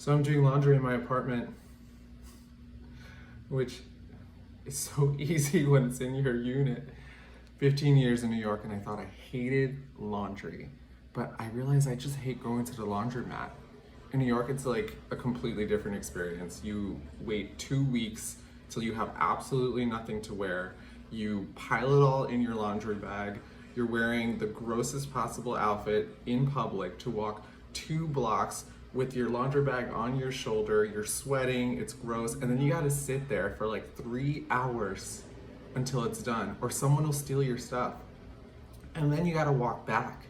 So I'm doing laundry in my apartment, which is so easy when it's in your unit. 15 years in New York and I thought I hated laundry, but I realized I just hate going to the laundromat. In New York, it's like a completely different experience. You wait 2 weeks till you have absolutely nothing to wear. You pile it all in your laundry bag. You're wearing the grossest possible outfit in public to walk 2 blocks with your laundry bag on your shoulder. You're sweating, it's gross, and then you gotta sit there for like 3 hours until it's done, or someone will steal your stuff. And then you gotta walk back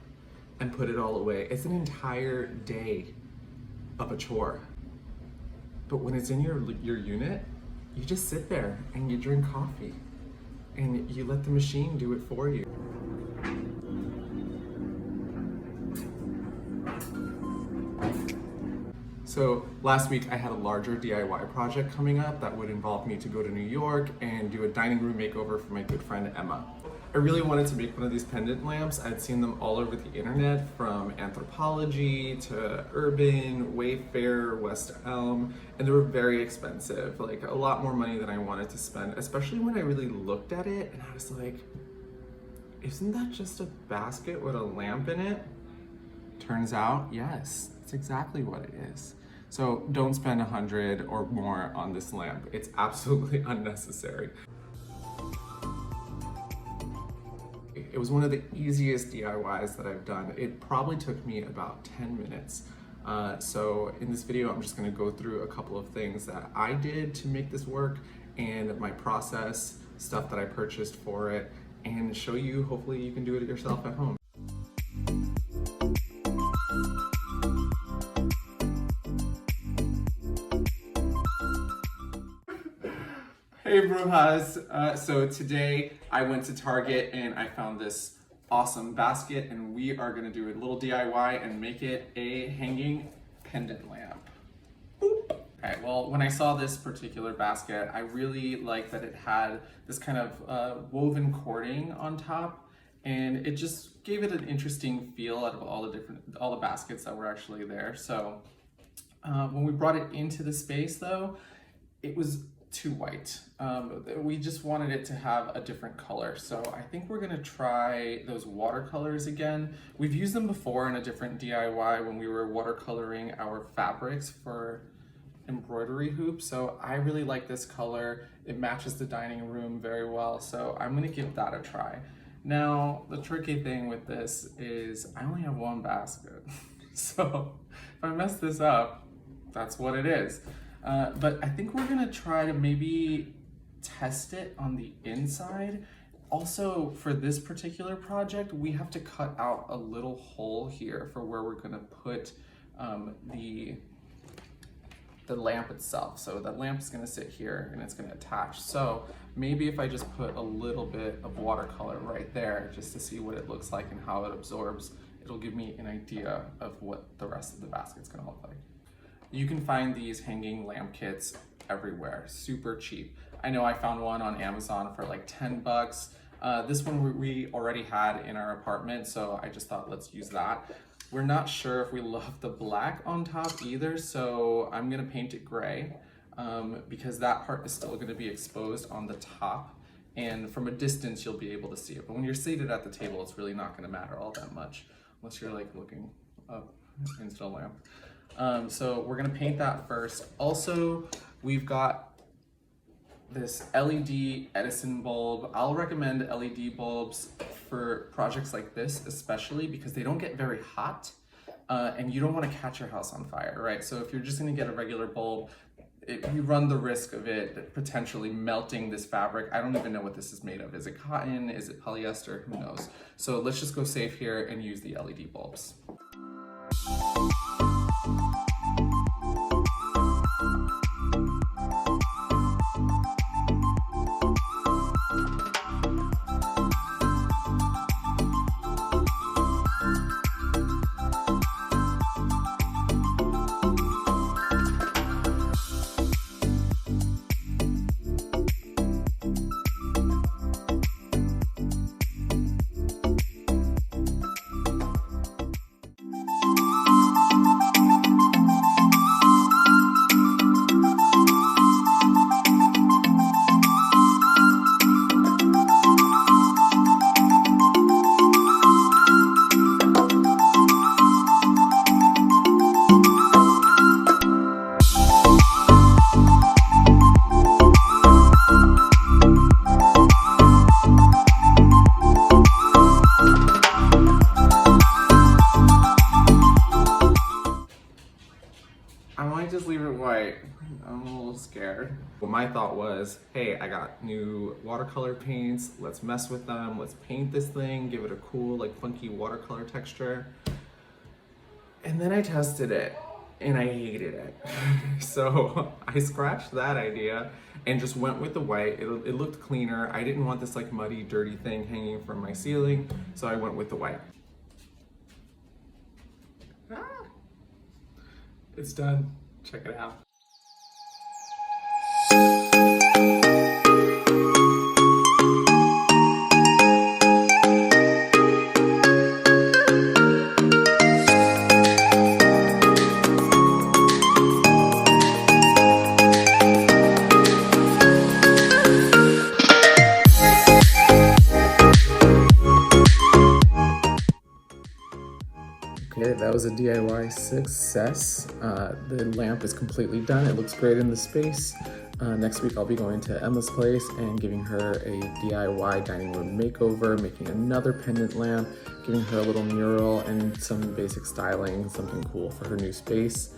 and put it all away. It's an entire day of a chore. But when it's in your unit, you just sit there and you drink coffee and you let the machine do it for you. So last week I had a larger DIY project coming up that would involve me to go to New York and do a dining room makeover for my good friend Emma. I really wanted to make one of these pendant lamps. I'd seen them all over the internet, from Anthropologie to Urban, Wayfair, West Elm, and they were very expensive, like a lot more money than I wanted to spend, especially when I really looked at it and I was like, isn't that just a basket with a lamp in it? Turns out, yes, that's exactly what it is. So don't spend $100 or more on this lamp. It's absolutely unnecessary. It was one of the easiest DIYs that I've done. It probably took me about 10 minutes. So in this video, I'm just gonna go through a couple of things that I did to make this work and my process, stuff that I purchased for it, and show you, hopefully you can do it yourself at home. Hey Brujas! So today I went to Target and I found this awesome basket, and we are gonna do a little DIY and make it a hanging pendant lamp. Boop. Okay, well, when I saw this particular basket, I really liked that it had this kind of woven cording on top, and it just gave it an interesting feel out of all the baskets that were actually there. So when we brought it into the space though, it was too white. We just wanted it to have a different color. So I think we're gonna try those watercolors again. We've used them before in a different DIY when we were watercoloring our fabrics for embroidery hoops. So I really like this color. It matches the dining room very well. So I'm gonna give that a try. Now, the tricky thing with this is I only have one basket. So if I mess this up, that's what it is. But I think we're gonna try to maybe test it on the inside. Also, for this particular project, we have to cut out a little hole here for where we're gonna put the lamp itself. So the lamp is gonna sit here and it's gonna attach. So maybe if I just put a little bit of watercolor right there, just to see what it looks like and how it absorbs, it'll give me an idea of what the rest of the basket's gonna look like. You can find these hanging lamp kits everywhere, super cheap. I know I found one on Amazon for like 10 bucks. This one we already had in our apartment, so I just thought let's use that. We're not sure if we love the black on top either, so I'm gonna paint it gray because that part is still gonna be exposed on the top, and from a distance you'll be able to see it. But when you're seated at the table, it's really not gonna matter all that much, unless you're like looking up into the lamp. So we're gonna paint that first. Also, we've got this LED Edison bulb. I'll recommend LED bulbs for projects like this, especially because they don't get very hot and you don't wanna catch your house on fire, right? So if you're just gonna get a regular bulb, you run the risk of it potentially melting this fabric. I don't even know what this is made of. Is it cotton? Is it polyester? Who knows? So let's just go safe here and use the LED bulbs. there. Well, my thought was, hey, I got new watercolor paints. Let's mess with them. Let's paint this thing, give it a cool, like funky watercolor texture. And then I tested it and I hated it. So I scratched that idea and just went with the white. It looked cleaner. I didn't want this like muddy, dirty thing hanging from my ceiling. So I went with the white. It's done. Check it out. Okay, that was a DIY success. The lamp is completely done. It looks great in the space. Next week I'll be going to Emma's place and giving her a DIY dining room makeover, making another pendant lamp, giving her a little mural and some basic styling, something cool for her new space.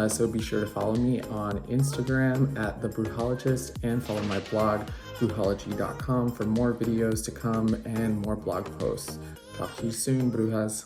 So be sure to follow me on Instagram at The Bruhologist and follow my blog, bruhology.com, for more videos to come and more blog posts. Talk to you soon, Brujas.